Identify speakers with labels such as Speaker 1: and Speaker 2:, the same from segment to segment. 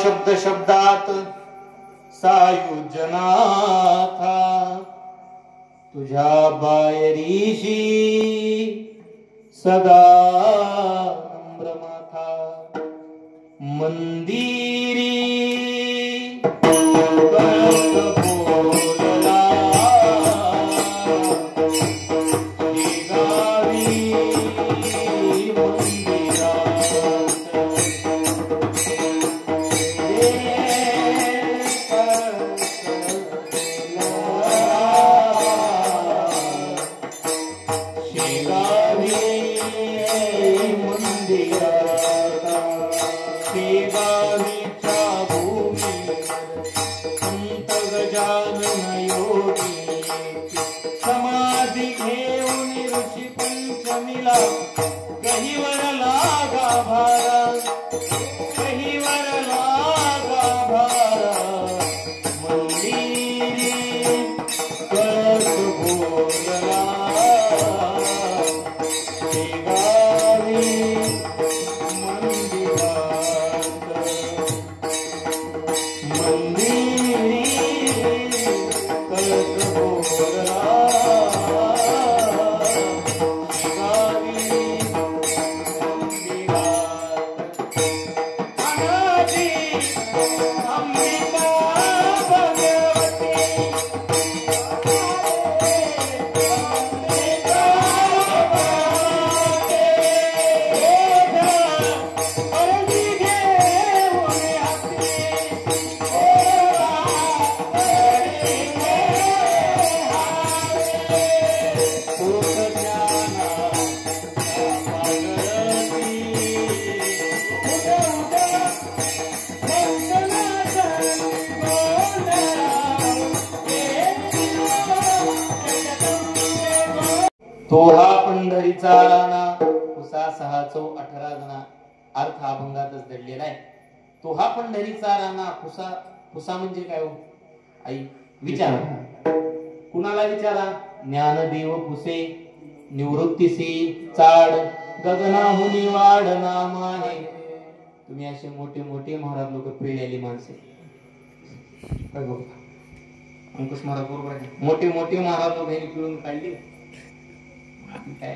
Speaker 1: शब्द शब्दात सायुजनाथा तुझ्या बायरीशी सदा नम्र माथा मंदिरी समाधी घेऊन ऋषी पंचमीला कहीवर लागा भारा कहीवर लागा भारा मंदिरी करत बोलला शेगावी मंदिरात मंदिरी करत बोलला तो हा पंढरीचा राणा पुसा 618 जणा अर्थ अभंगातच दडलेला आहे. तो हा पंढरीचा राणा पुसा पुसा म्हणजे काय हो आई विचारा कुणाला विचारा ज्ञानदेव पुसे निवृत्तीसी चाड गगनाहुनी वाढ नाम आहे. तुम्ही असे मोठे मोठे महाराज लोक पिळलेली माणसे अंकुश महाराज बरोबर आहे. मोठे मोठे महाराज लोक यांनी पिळून काढले काय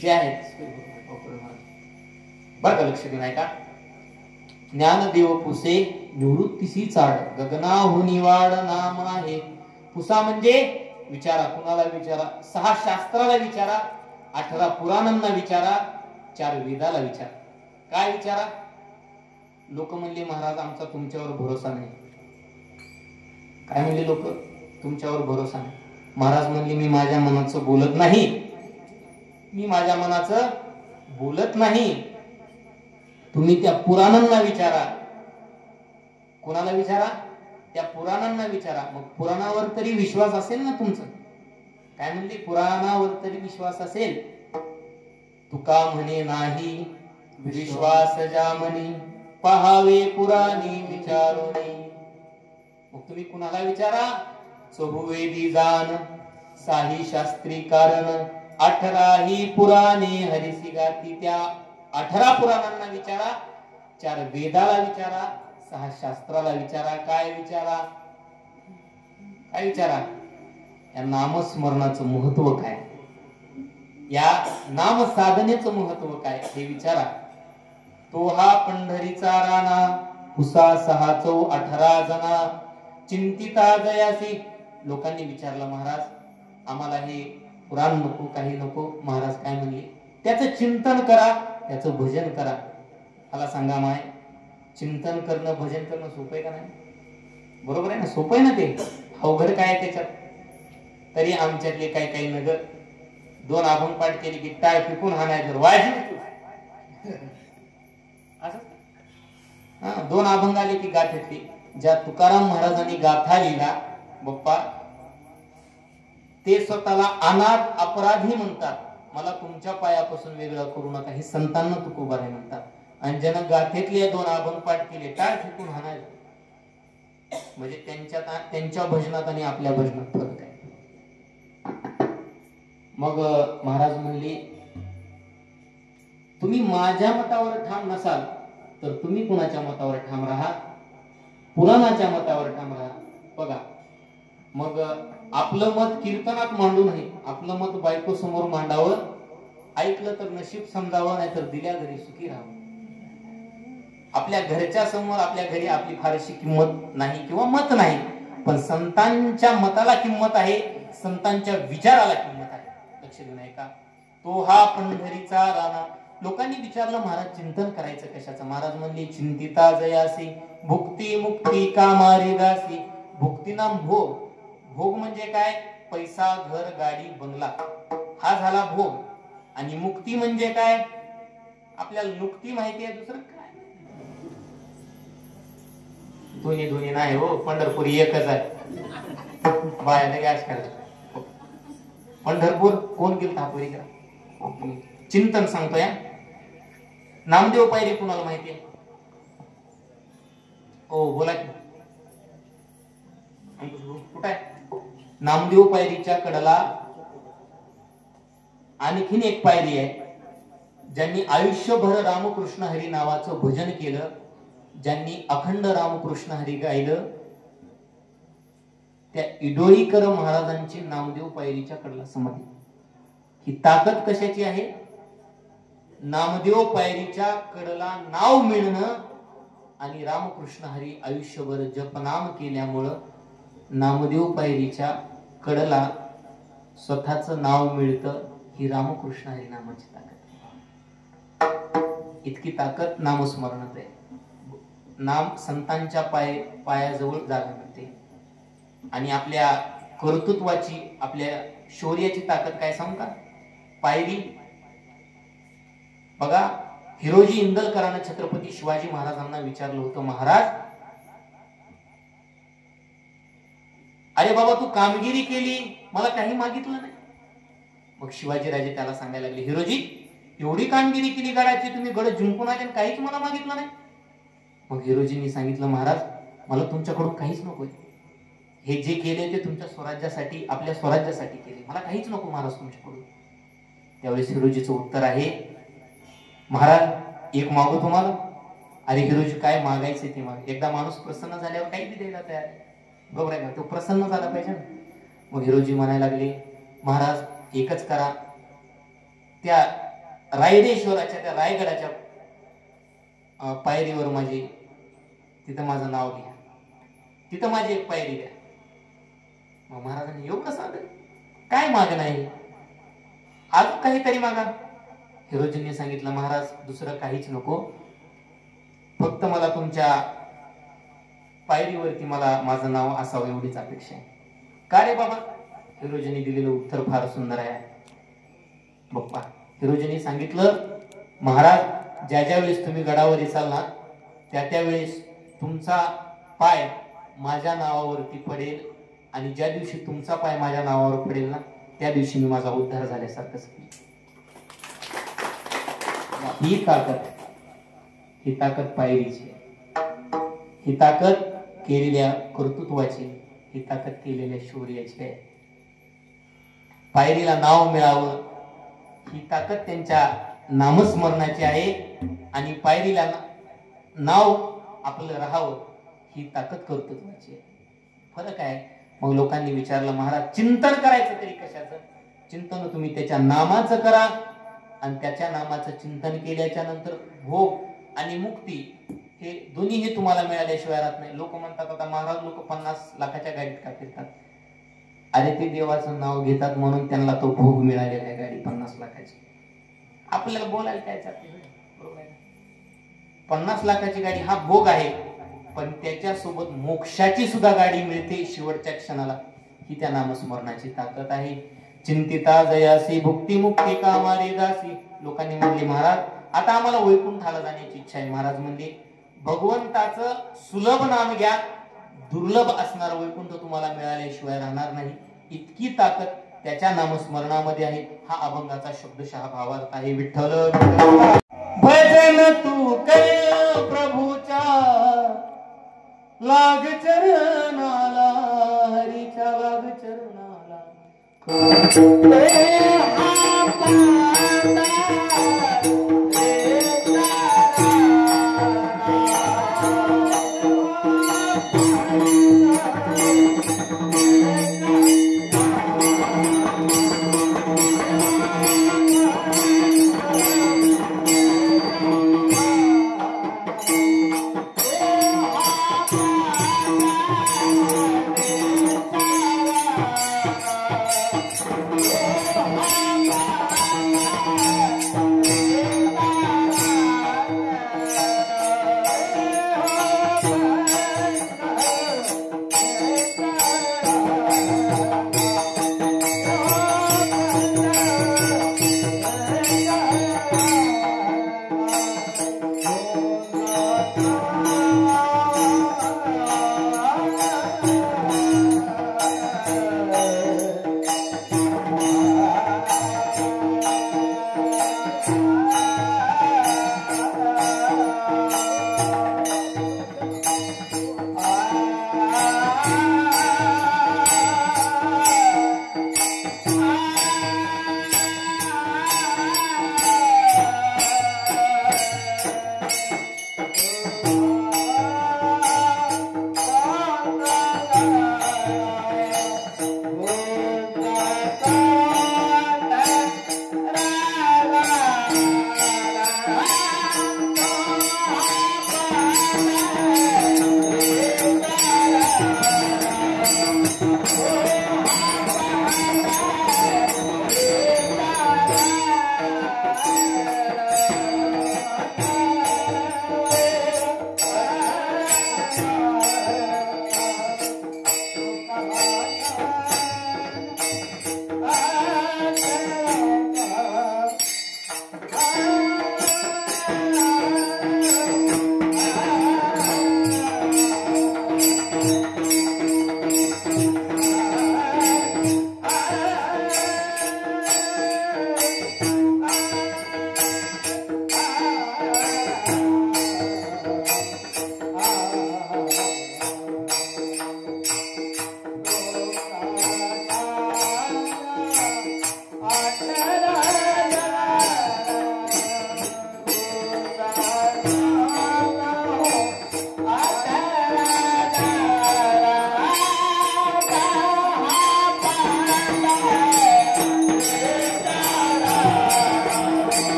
Speaker 1: जे आहेत बरं का लक्ष देऊ का. ज्ञानदेव पुसे निवृत्तीसी चाड गगनाहुनी वाढ नाम आहे. पुसा म्हणजे विचारा कुणाला विचारा 6 शास्त्राला विचारा 18 पुराणांना विचारा 4 वेदाला विचारा. काय विचारा. लोक म्हणले महाराज आमचा तुमच्यावर भरोसा नाही. काय म्हणले लोक तुमच्यावर भरोसा नाही. महाराज म्हणले मी माझ्या मनाचं बोलत नाही. मी माझ्या मनाचं बोलत नाही. तुम्ही त्या पुराणांना विचारा. कोणाला विचारा त्या पुराणांना विचारा. मग पुराणावर तरी विश्वास असेल ना तुमचं. काय म्हणले पुराणावर तरी विश्वास असेल. तुका म्हणे नाही विश्वास ज्या म्हणे पहावे पुराणी विचारोनी. मग तुम्ही कुणाला विचारा. चहुवेदी जाण साही शास्त्री कारण 18 ही पुराणे हरिसी गाती. त्या 18 पुराणांना विचारा 4 वेदाला विचारा 6 शास्त्राला विचारा. काय विचारा काय विचारा. या नामस्मरणाचं महत्व काय. या नाम साधनेचं महत्व काय हे विचारा. तो हा पंढरीचा राणा, हुसा 6 18 जना, चिंतिता जयासी. लोकांनी विचारलं, महाराज आम्हाला हे पुराण नको, काही नको. महाराज काय म्हणले, त्याचं चिंतन करा, त्याचं भजन करा. मला सांगा माय, चिंतन करणं, भजन करणं सोपं आहे का नाही? बरोबर आहे ना, सोपं आहे ना ते. अवघड काय आहे त्याच्यात? तरी आमच्यातले काही नगर 2 अभंग पाठ केले की टाळ पिकून हाणायचं वाजू असं. 2 अभंग आले की गाठेतले. ज्या तुकाराम महाराजांनी गाथा लिहिला बाप्पा, ते स्वतःला अनाथ अपराधी म्हणतात. मला तुमच्या पायापासून वेगळं करू नका, हे संतांना तुकोबाराय म्हणतात. आणि ज्यानं गाथेतले 2 अभंग पाठ केले, टाळ फेकून हाणायचं. म्हणजे त्यांच्या भजनात आणि आपल्या भजनात फरक आहे. मग महाराज म्हणले, तुम्ही माझ्या मतावर ठाम नसाल तर तुम्ही कुणाच्या मतावर ठाम राहा? पुराणाच्या मतावर ठाम राहा. बघा, मग आपलं मत कीर्तनात मांडू नये, आपलं मत बायको समोर मांडावं. ऐकलं तर नशीब समजावं, नाहीतर दिल्या घरी सुखी राहावं. आपल्या घरच्या समोर, आपल्या घरी आपली फारशी किंमत नाही किंवा मत नाही, पण संतांच्या मताला किंमत आहे, संतांच्या विचाराला किंमत आहे. लक्ष देऊ नये का? तो हा पंढरीचा राणा. लोकांनी विचारलं, महाराज चिंतन करायचं कशाचं? महाराज म्हणले, चिंतिता जयासी, भुक्ती मुक्ती कामारी दासी. भुक्तीनाम भोग. भोग म्हणजे काय? पैसा, घर, गाडी, बंगला, हा झाला भोग. आणि मुक्ती म्हणजे काय? आपल्याला नुक्ती माहिती आहे, दुसरं काय? दोन्ही नाही हो, पंढरपूर एकच आहे. बायाने गॅस करायचं. पंढरपूर कोण गेलं तापरी करा. चिंतन सांगतोय. नामदेव पायरी कुणाला माहिती आहे? ओ बोला की, कुठं आहे? नामदेव पायरीच्या कडेला आणखीन एक पायरी आहे. ज्यांनी आयुष्यभर रामकृष्ण हरी नावाचं भजन केलं, ज्यांनी अखंड रामकृष्ण हरी गायलं, त्या इडोळीकर महाराजांची नामदेव पायरीच्या कडेला समाधी. ही ताकद कशाची आहे? नामदेव पायरीच्या कडेला नाव मिळणं आणि रामकृष्ण हरी आयुष्यभर जपनाम केल्यामुळं नामदेव पायरीच्या कडेला स्वतःचं नाव मिळतं. ही रामकृष्ण हरी नामाची ताकद. इतकी ताकद नामस्मरणात आहे. नाम संतांच्या पायाजवळ जागा मिळते. आणि आपल्या कर्तृत्वाची, आपल्या शौर्याची ताकद काय सांगू का? पायरी. बघा, हिरोजी इंदलकरांना छत्रपती शिवाजी महाराजांना विचारलं होतं, महाराज अरे बाबा तू कामगिरी केली, मला काही मागितलं नाही. मग शिवाजी राजे त्याला सांगायला लागले, हिरोजी एवढी कामगिरी केली गडाची, तुम्ही गड जिंकून आले आणि काहीच मला मागितलं नाही. मग हिरोजींनी सांगितलं, महाराज मला तुमच्याकडून काहीच नकोय. हे जे केले ते तुमच्या स्वराज्यासाठी, आपल्या स्वराज्यासाठी केले, मला काहीच नको महाराज तुमच्याकडून. त्यावेळेस हिरोजीचं उत्तर आहे, महाराज एक मागू तुम्हाला. अरे हिरोजी काय मागायचे ते माग. एकदा माणूस प्रसन्न झाल्यावर काही बी द्यायला तयार आहे, बरोबर आहे का? तो प्रसन्न झाला पाहिजे ना. मग हिरोजी म्हणायला लागले, महाराज एकच करा, त्या रायरेश्वराच्या, त्या रायगडाच्या पायरीवर माझी, तिथं माझं नाव घ्या, तिथं माझी एक पायरी द्या. मग महाराजांनी एवढं सांगितलं, काय माग नाही, आज काहीतरी मागा. हिरोजींनी सांगितलं, महाराज दुसरं काहीच नको, फक्त मला तुमच्या पायरीवरती मला माझं नाव असावं एवढीच अपेक्षा आहे. का रे बाबा? हिरोजींनी दिलेलं उत्तर फार सुंदर आहे बाप्पा. हिरोजींनी सांगितलं, महाराज ज्या ज्या वेळेस तुम्ही गडावर येसाल ना, त्या त्यावेळेस तुमचा पाय माझ्या नावावरती पडेल, आणि ज्या दिवशी तुमचा पाय माझ्या नावावर पडेल ना, त्या दिवशी मी माझा उद्धार झाल्यासारखं. ही ताकद पायरीची, ही ताकद केलेल्या कर्तृत्वाची, ही ताकद केलेल्या शौर्याची आहे. पायरीला नाव मिळावं ही ताकद त्यांच्या नामस्मरणाची आहे, आणि पायरीला नाव आपलं राहावं ही ताकद कर्तृत्वाची आहे. फरक आहे. मग लोकांनी विचारलं, महाराज चिंतन करायचं तरी कशाचं? चिंतन तुम्ही त्याच्या नामाचं करा आणि त्याच्या नामाचं चिंतन केल्याच्या नंतर भोग आणि मुक्ती हे दोन्ही हे तुम्हाला मिळाल्याशिवाय राहत नाही. लोक म्हणतात आता महाराज लोक 50 लाखाच्या गाडीत का फिरतात? अरे ते देवाचं नाव घेतात म्हणून त्यांना तो भोग मिळालेला आहे गाडी 50 लाखाची. आपल्याला बोलायला काय चालते? बरोबर आहे. 50 लाखाची गाडी हा भोग आहे, पण त्याच्यासोबत मोक्षाची सुद्धा गाडी मिळते शेवटच्या क्षणाला. ही त्या नामस्मरणाची ताकद आहे. चिंतिता जयासी भुक्ती मुक्ती कामारे दासी. लोकांनी म्हणले महाराज आता आम्हाला वैकुंठाला जाण्याची इच्छा आहे. महाराज म्हणले भगवंताचं सुलभ नाम घ्या, दुर्लभ असणार वैकुंठ तुम्हाला मिळाल्याशिवाय राहणार नाही. इतकी ताकद त्याच्या नामस्मरणामध्ये आहे. हा अभंगाचा शब्दशः भावार्थ आहे. विठ्ठल भजन तू कर प्रभूच्या लाग चरणाला, हरीच्या लाग चरणाला.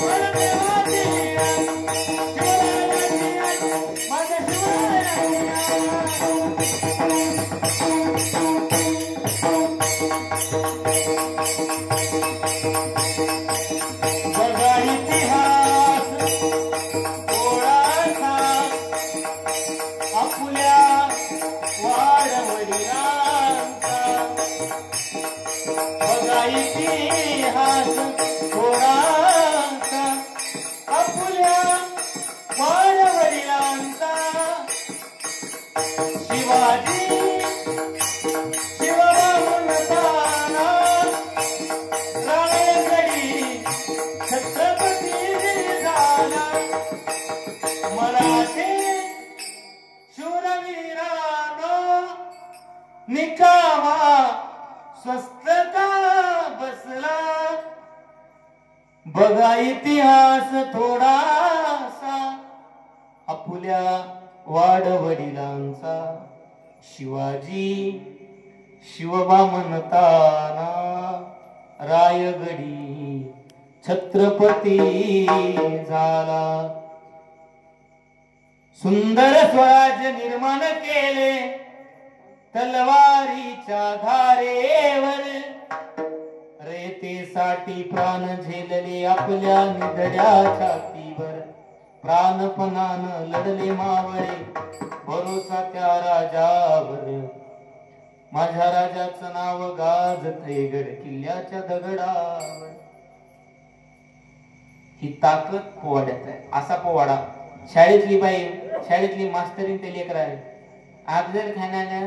Speaker 2: Hallelujah.
Speaker 1: बघा इतिहास थोडासा आपुल्या वाडवडिलांचा. शिवाजी शिवबा म्हणताना रायगडी छत्रपती झाला. सुंदर स्वराज्य निर्माण केले तलवारीच्या धारेवर. रेतेसाठी प्राण झेलले आपल्या निधड्या छातीवर. प्राणपणानं लढले मावळे भरोसा त्या राजावर. माझ्या राजाचं नाव गाजतंय गड किल्ल्याच्या दगडावर. ही ताकद पोवाड्यात आहे. असा पोवाडा शाळेतली बाई शाळेतली मास्तरीन ते लेकर आहे. अफजल खानाला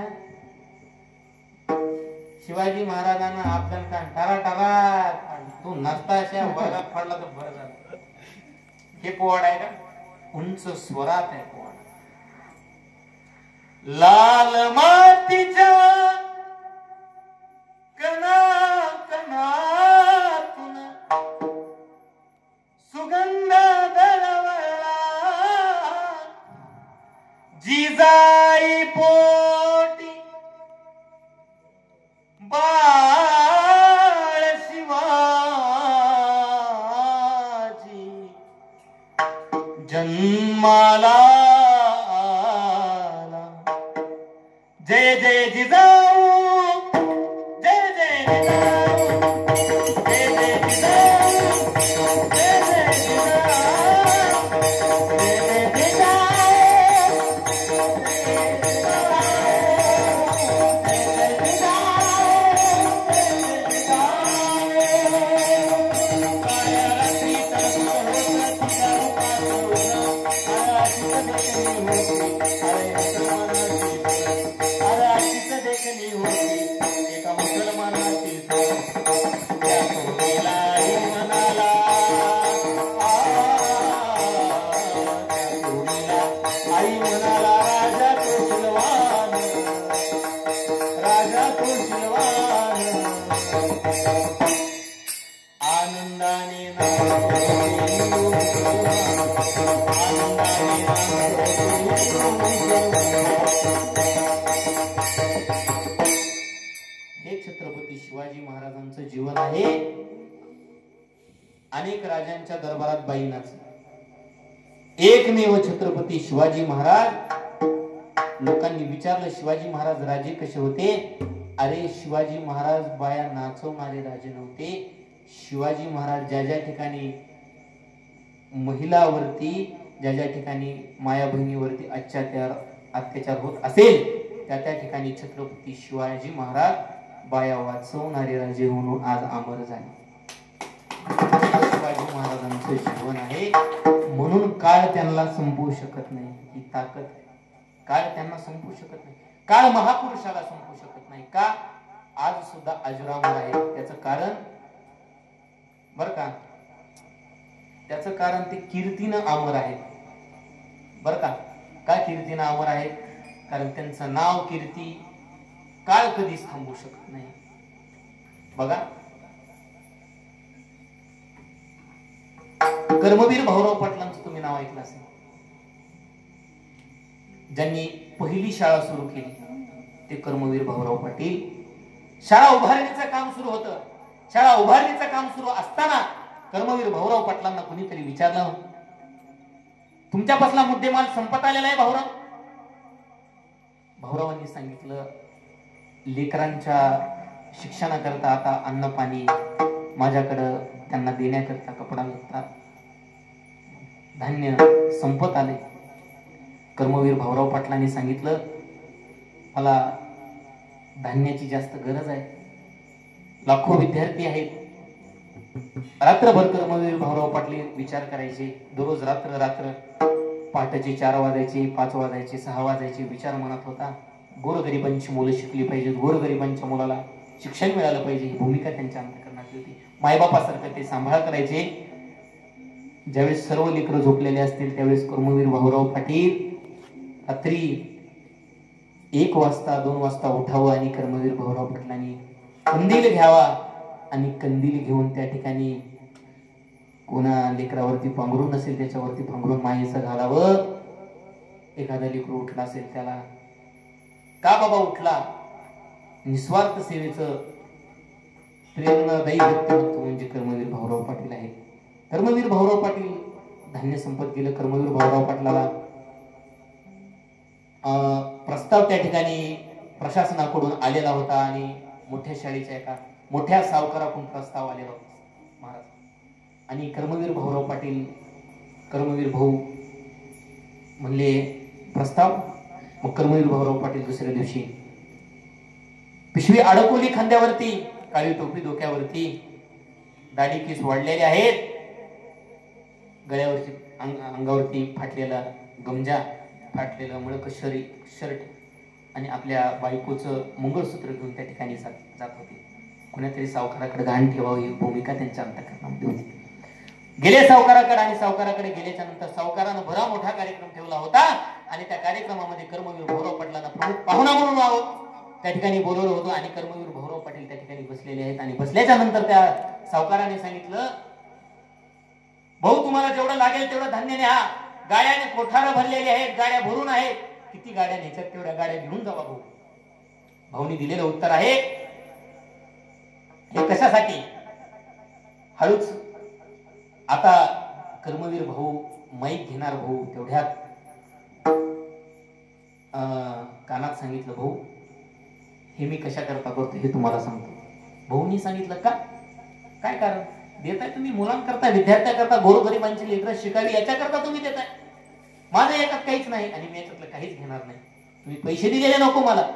Speaker 1: शिवाजी महाराजांना अफजल खान टारा टारा तू नसता अशा वर्गात पडला तर बरं झालं. हे पोवाडा आहे का? उंच स्वरात आहे पोवाडा. लाल मातीच्या कणा कणातून सुगंध दरवळला. जिजाई पोटी बाळ शिवाजी जन्माला. जय जय जिजाऊ जय जय जिजाऊ जय जय जिजाऊ जय जय जिजाऊ जय जय एका मुसलमानाची त्या तोरणीला आई म्हणाला. त्या तोरणीला आई म्हणाला राजा तो शिलवान राजा तो शिलवान. आनंदाने हे छत्रपती शिवाजी महाराजांचं जीवन आहे. अनेक राजांच्या दरबारात बाई नाचली. एकमेव छत्रपती शिवाजी महाराज. लोकांनी विचारलं शिवाजी महाराज राजे कसे होते? अरे शिवाजी महाराज बाया नाचवणारे राजे नव्हते. शिवाजी महाराज ज्या ज्या ठिकाणी महिलावरती ज्या ज्या ठिकाणी माया बहिणीवरती अत्याचार होत असेल त्या त्या ठिकाणी छत्रपती शिवाजी महाराज बाया वाचवणारे राजे म्हणून आज अमर झाले. शिवाजी महाराजांचं जीवन आहे. म्हणून काळ त्यांना संपवू शकत नाही. ही ताकद आहे. काळ त्यांना संपवू शकत नाही. काळ महापुरुषाला संपवू शकत नाही. का? आज सुद्धा अजरामर आहे. त्याचं कारण बर का, त्याचं कारण ते कीर्तीनं अमर आहेत. बर का, काय कीर्तीनं अमर आहेत? कारण त्यांचं नाव कीर्ती काळ कधीच थांबवू शकत नाही. बघा कर्मवीर भाऊराव पाटलांचं तुम्ही नाव ऐकलं असेल. ज्यांनी पहिली शाळा सुरू केली ते कर्मवीर भाऊराव पाटील. शाळा उभारणीचं काम सुरू होतं. शाळा उभारणीचं काम सुरू असताना कर्मवीर भाऊराव पाटलांना कुणीतरी विचारलं, तुमच्यापासला मुद्देमाल संपत आलेला आहे भाऊराव? भाऊरावांनी सांगितलं, लेकरांच्या शिक्षणाकरता आता अन्न पाणी माझ्याकडं त्यांना देण्याकरता कपडा लत्ता धान्य संपत आले. कर्मवीर भाऊराव पाटलांनी सांगितलं, मला धान्याची जास्त गरज आहे. लाखो विद्यार्थी आहेत. रात्रभर कर्मवीर भाऊराव पाटील विचार करायचे. दररोज रात्र रात्र पहाटेचे 4 वाजायचे, 5 वाजायचे, 6 वाजायचे. विचार मनात होता, गोरगरिबांची मुलं शिकली पाहिजेत, गोरगरिबांच्या मुलाला शिक्षण मिळालं पाहिजे, ही भूमिका त्यांच्या अंतःकरणातली होती. मायबापासारखं ते सांभाळ करायचे. ज्यावेळेस सर्व लेकरं झोपलेले असतील त्यावेळेस कर्मवीर भाऊराव पाटील रात्री 1 वाजता 2 वाजता उठावं आणि कर्मवीर भाऊराव पाटलांनी कंदील घ्यावा आणि कंदील घेऊन त्या ठिकाणी कोणा लेकरावरती पांघरून नसेल त्याच्यावरती पांघरून मायेचं घालावं. एखादा लेकरू उठला असेल त्याला, का बाबा उठला, निस्वार्थ सेवेचं प्रेरणादायी व्यक्तिमत्व म्हणजे कर्मवीर भाऊराव पाटील आहे. कर्मवीर भाऊराव पाटील धान्य संपत गेलं. कर्मवीर भाऊराव पाटलाला प्रस्ताव त्या ठिकाणी प्रशासनाकडून आलेला होता आणि मोठ्या शाळेच्या एका मोठ्या सावकाराकडून प्रस्ताव आलेला होता महाराज. आणि कर्मवीर भाऊराव पाटील, कर्मवीर भाऊ म्हणले प्रस्ताव. मग कर्मवीर भाऊराव पाटील दुसऱ्या दिवशी पिशवी अडकवली खांद्यावरती, काळी टोपी डोक्यावरती, दाढी केस वाढलेले आहेत, गळ्यावरची अंगावरती फाटलेला गमजा, फाटलेलं मळक शर्ट आणि आपल्या बायकोचं मंगळसूत्र घेऊन त्या ठिकाणी जात होते. कुणातरी सावकाराकडे घाण ठेवावं ही भूमिका त्यांच्या अंतःकरणामध्ये होती. गेले सावकाराकडे आणि सावकाराकडे गेल्याच्या नंतर सावकारानं भरा मोठा कार्यक्रम ठेवला होता आणि त्या कार्यक्रमामध्ये कर्मवीर भाऊराव पाटलांना प्रमुख पाहुणा म्हणून त्या ठिकाणी बोलवलं होतं आणि कर्मवीर भाऊराव पाटील त्या ठिकाणी बसलेले आहेत. आणि बसल्याच्या नंतर त्या सावकाराने सांगितलं, भाऊ तुम्हाला जेवढं लागेल तेवढं धान्य न्या, गाड्याने कोठारं भरलेले आहेत, गाड्या भरून आहेत, किती गाड्या न्यायच्यात तेवढ्या गाड्या घेऊन जावा भाऊ. भाऊनी दिलेलं उत्तर आहे, हे कशासाठी. हळूच आता कर्मवीर भाऊ माईक घेणार. भाऊ तेवढ्यात कानात सांगितलं, भाऊ हे मी कशा करता करतो हे तुम्हाला सांगतो. भाऊनी सांगितलं, का काय कारण देताय तुम्ही मुलांकरता, विद्यार्थ्याकरता, गोरगरिबांची लेकरं शिकावी याच्याकरता तुम्ही देताय. माझं याच्यात काहीच नाही आणि मी याच्यातलं काहीच घेणार नाही. तुम्ही पैसे दिलेले नको मला.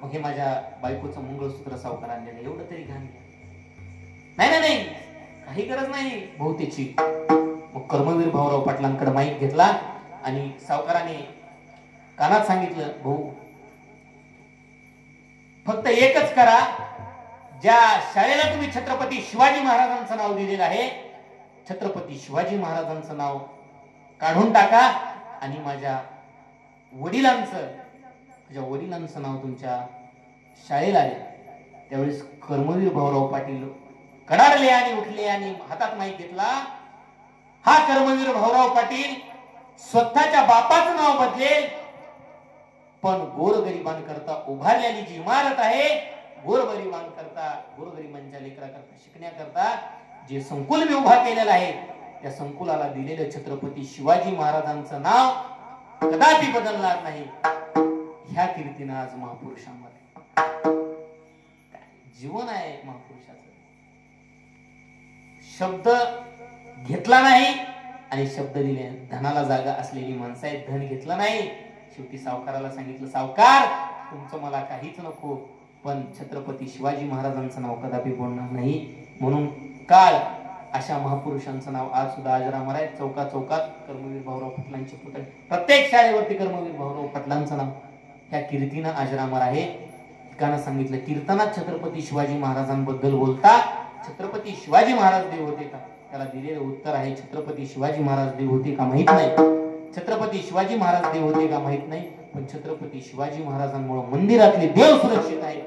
Speaker 1: मग हे माझ्या बायकोचं मंगळसूत्र सावकार आणलेलं, एवढं तरी घाण घ्या. नाही नाही काही गरज नाही भाऊ त्याची. मग कर्मवीर भाऊराव पाटलांकडे माईक घेतला आणि सावकाराने कानात सांगितलं, भाऊ फक्त एकच करा, ज्या शाळेला तुम्ही छत्रपती शिवाजी महाराजांचं नाव दिलेलं आहे, छत्रपती शिवाजी महाराजांचं नाव काढून टाका आणि माझ्या वडिलांचं नाव तुमच्या शाळेला आले. त्यावेळेस कर्मवीर भाऊराव पाटील कडाडले आणि उठले आणि हातात माईक घेतला. हा कर्मवीर भाऊराव पाटील स्वतःच्या बापाचं नाव बदलेल, पण गोरगरिबांकरता उभारलेली जी इमारत आहे, गोरगरिबांच्या लेकराकरता शिकण्याकरता जे संकुल मी उभा केलेलं आहे, त्या संकुलाला दिलेलं छत्रपती शिवाजी महाराजांचं नाव कदापि बदलणार नाही. ह्या कीर्तीनं आज महापुरुषांमध्ये जीवन आहे. महापुरुषाचं शब्द घेतला नाही आणि शब्द दिले. धनाला जागा असलेली माणसं आहेत, धन घेतलं नाही. शेवटी सावकाराला सांगितलं, सावकार तुमचं मला काहीच नको, पण छत्रपती शिवाजी महाराजांचं नाव कदापि बोलणार नाही. म्हणून काळ अशा महापुरुषांचं नाव आज सुद्धा अजरामर आहे. चौकात चौकात कर्मवीर भाऊराव पाटलांचे पुतळे, प्रत्येक शाळेवरती कर्मवीर भाऊराव पाटलांचं नाव ह्या कीर्तीनं अजरामर आहे. ठिकाणं सांगितलं, कीर्तनात छत्रपती शिवाजी महाराजांबद्दल बोलता छत्रपती शिवाजी महाराज देव होते का, त्याला दिलेलं उत्तर आहे, छत्रपती शिवाजी महाराज देव होते का माहित नाही. छत्रपती शिवाजी महाराज देव होते का माहित नाही, पण छत्रपती शिवाजी महाराजांमुळे मंदिरातले देव सुरक्षित आहेत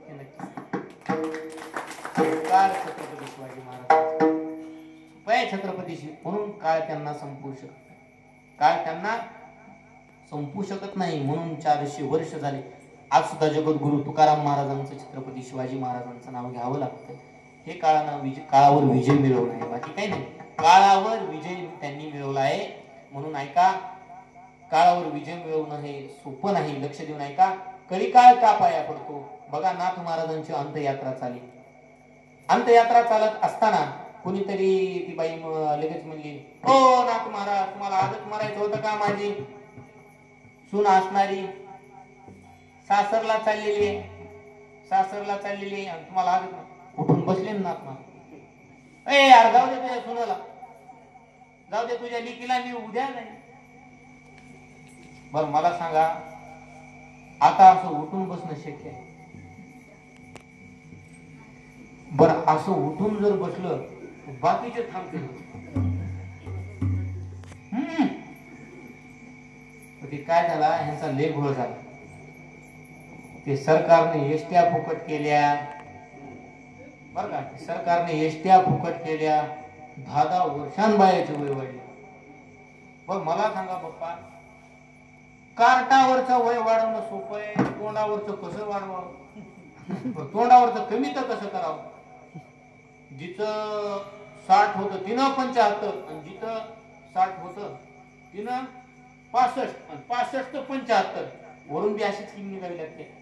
Speaker 1: हे नक्की. छत्रपती शिवाजी महाराज छत्रपती म्हणून काळ त्यांना संपू शकत नाही. म्हणून 400 वर्ष झाले आज सुद्धा जगद्गुरु तुकाराम महाराजांचं छत्रपती शिवाजी महाराजांचं नाव घ्यावं लागतं. हे काळावर विजय मिळवला आहे, बाकी काही नाही. काळावर विजय त्यांनी मिळवला आहे. म्हणून ऐका, काळावर विजय मिळवणं हे सोपं नाही. लक्ष देऊन ऐका. कलिकाळ का पाया पडतो. बघा नाथ महाराजांची अंतयात्रा चालली. अंतयात्रा चालत असताना कोणीतरी ती बाई लगेच म्हणली, हो नाथ महाराज, तुम्हाला आजच मरायचं होतं का? माझी सून असणारी सासरला चाललेली आहे, सासरला चाललेली आहे, आणि तुम्हाला आजच उठून बसले ना नाथ महाराज. ए यार, जाऊ दे तुझ्या सुनाला, जाऊ दे तुझ्या लेकीला, मी उद्या नाही. बर मला सांगा, आता असं उठून बसणं शक्य आहे? बरं असं उठून जर बसलं बाकीचे थांबतील. ते काय झाला, ह्यांचा लय घोळ झाला. ते सरकारने एसट्या फुकट केल्या, बर का, सरकारने एसट्या फुकट केल्या. 10 वर्षांबायाचे वय वाढले. बघ मला सांगा बाप्पा, कार्टावरचं वय वाढवणं सोपं आहे, तोंडावरचं कसं वाढवावं? तोंडावरचं कमी तर कसं करावं? जिथं 60 होतं तिनं 75, आणि जिथं 60 होतं तिनं 65, आणि 65 तर 75, वरून बी अशीच किंमत निघावी लागते.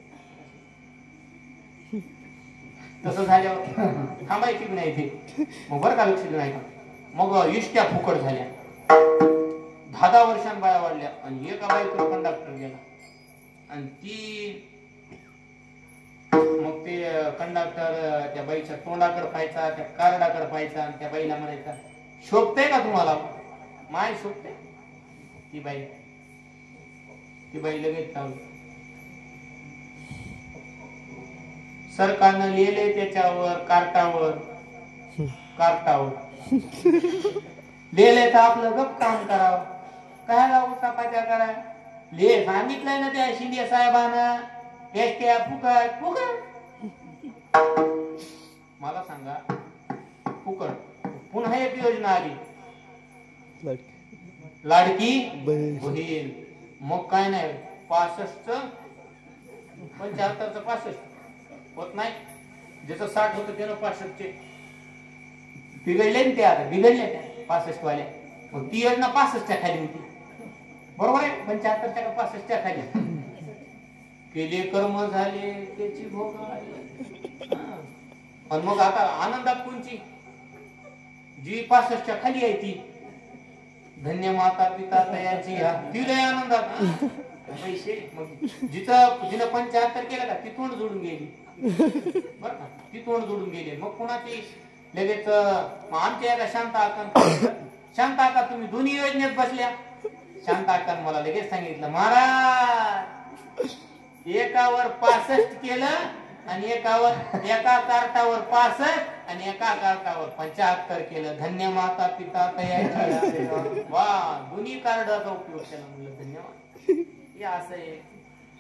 Speaker 1: तसं झाल्यावर थांबायची की नाही ते? मग बरं का, लक्ष देऊन ऐका. मग इष्ट्या फुकट झाल्या, 10 वर्षां बाया वाढल्या, आणि एका बाईकडे कंडक्टर गेला, आणि ती मग ते कंडक्टर त्या बाईच्या तोंडाकडे पाहायचा, त्या कार्डाकडे पाहायचा, आणि त्या बाईला म्हणायचा, शोभतंय का तुम्हाला? माय शोभते? ती बाई लगेच चालू. सरकारनं लिहिलंय त्याच्यावर, कार्टावर लिहिलंय तर आपलं गप काम करावं. काय लावू चपात्या करा? लिह सांगितलंय ना त्या शिंदे साहेबांना, एसट्या फुकट फुकट. मला सांगा, फुकट. पुन्हा एक योजना आली, लाडकी बहीण. मग काय नाही, 65चं 75चं 65 होत नाही. ज्याचं 60 होतं त्यानं 65चे बिघडले ना, ते आता बिघडले त्या 65 वाल्या. मग ती योजना 65च्या खाली होती, बरोबर आहे. 75च्या का 65च्या खाली केले कर्म झाले त्याची भोग आली. आणि मग आता आनंदात कोणची? जी 65च्या खाली आहे ती, धन्य माता पिता तयाची, ती लय आनंदात पैसे. मग जिनं 75 केलं का ती तोंड जोडून गेली, बर का, ती तोंड जोडून गेली. मग कोणाची लगेच आमच्या एका शांता आका तुम्ही दोन्ही योजनेत बसल्या. शांता आकान मला लगेच सांगितलं, महाराज एकावर 65 केलं, आणि एका कार्टावर 65 आणि एका कार्टावर 75 केलं. धन्य माता पिता तयाची. वा, दोन्ही कार्डाचा उपयोग केला. म्हणलं धन्यवाद. हे असं आहे,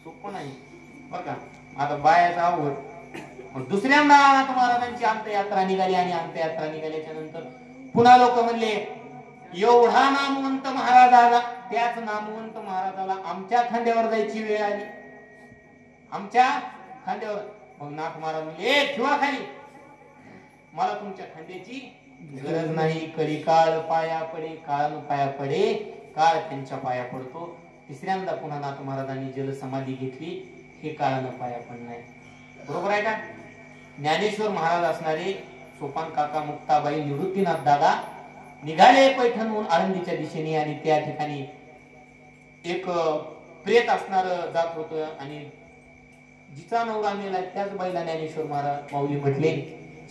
Speaker 1: सोपं नाही बर का. आता बायाचा आवड. मग दुसऱ्यांदा नाथ महाराजांची अंतयात्रा निघाली, आणि अंतयात्रा निघाल्याच्या नंतर पुन्हा लोक म्हणले, एवढा नामवंत महाराज आला, त्याच नामवंत महाराजाला आमच्या खांद्यावर जायची वेळ आली, आमच्या खांद्यावर. मग नाथ महाराज म्हणले, ठेवा खाली, मला तुमच्या खांद्याची गरज नाही. कलिकाळ पाया पडे, काळ पाया पडे, काळ त्यांच्या पाया पडतो. तिसऱ्यांदा पुन्हा नाथ महाराजांनी जलसमाधी घेतली, हे काळानं पाया पडणार. बरोबर आहे का? ज्ञानेश्वर महाराज असणारे सोपान काका, मुक्ताबाई, निवृत्तीनाथ दादा निघाले पैठणहून आळंदीच्या दिशेने, आणि त्या ठिकाणी एक प्रेत असणार जात होत, आणि जिचा नवरा मेला त्याच बाईला ज्ञानेश्वर महाराज माऊली म्हटले,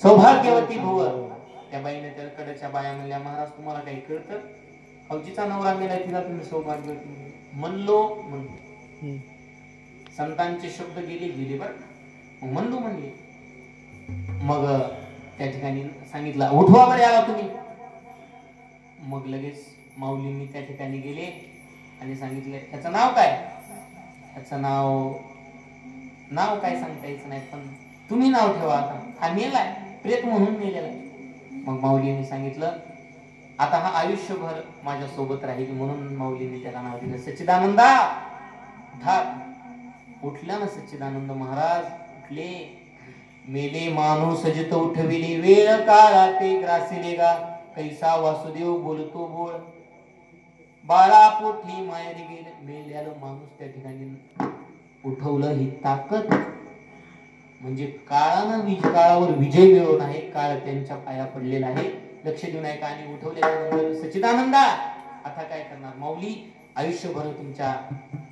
Speaker 1: सौभाग्यवती भव. त्या बाईने त्या कडच्या बाया म्हणल्या, महाराज तुम्हाला काही कळतं? अहो, जिचा नवरा मेला तिला तुम्ही सौभाग्यवती म्हणलो. संतांचे शब्द गेले बर, म्हणलो म्हणले. मग त्या ठिकाणी सांगितलं, उठवा बरे आला तुम्ही. मग लगेच माऊलींनी त्या ठिकाणी गेले आणि सांगितलं, ह्याचं नाव काय? ह्याचं नाव काय सांगता यायचं नाही, पण तुम्ही नाव ठेवा. आता हा मेलाय, प्रेत म्हणून मेलेला. मग माऊलींनी सांगितलं, आता हा आयुष्यभर माझ्या सोबत राहील, म्हणून माऊलींनी त्याला नाव दिलं सच्चिदानंदा. उठला ना सच्चिदानंद महाराज, उठले. मेले माणूस जित उठविले, वेळ काळा ते ग्रासिले गा, कैसा वासुदेव बोलतो बोल. बाळा पोटी माहेरी गेले, मेल्याला माणूस त्या ठिकाणी उठवलं ही ताकद म्हणजे काळावर विजय मिळवून आहे. काळ त्यांच्या पाया पडलेला आहे. लक्ष देऊन ऐका. आणि उठवल्यानंतर सच्चिदानंदा आता काय करणार माऊली, आयुष्यभर तुमच्या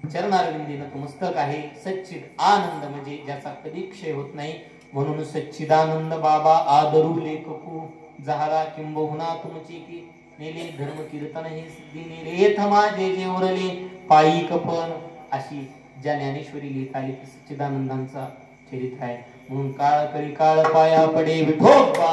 Speaker 1: चरणारविंदी नतमस्तक आहे. सच्चिद आनंद म्हणजे ज्याचा कधी क्षय होत नाही, म्हणून सच्चिदानंद बाबा आदरू लेखकू झाला किंबहुना तुमची की नेले धर्म कीर्तन हे सिद्धी नेले थमा जे जे उरले पायी कपन, अशी ज्या ज्ञानेश्वरी लिहित आली सच्चिदानंदांचा चरित्र आहे. म्हणून काळ कळी काळ पाया पडे विठोबा.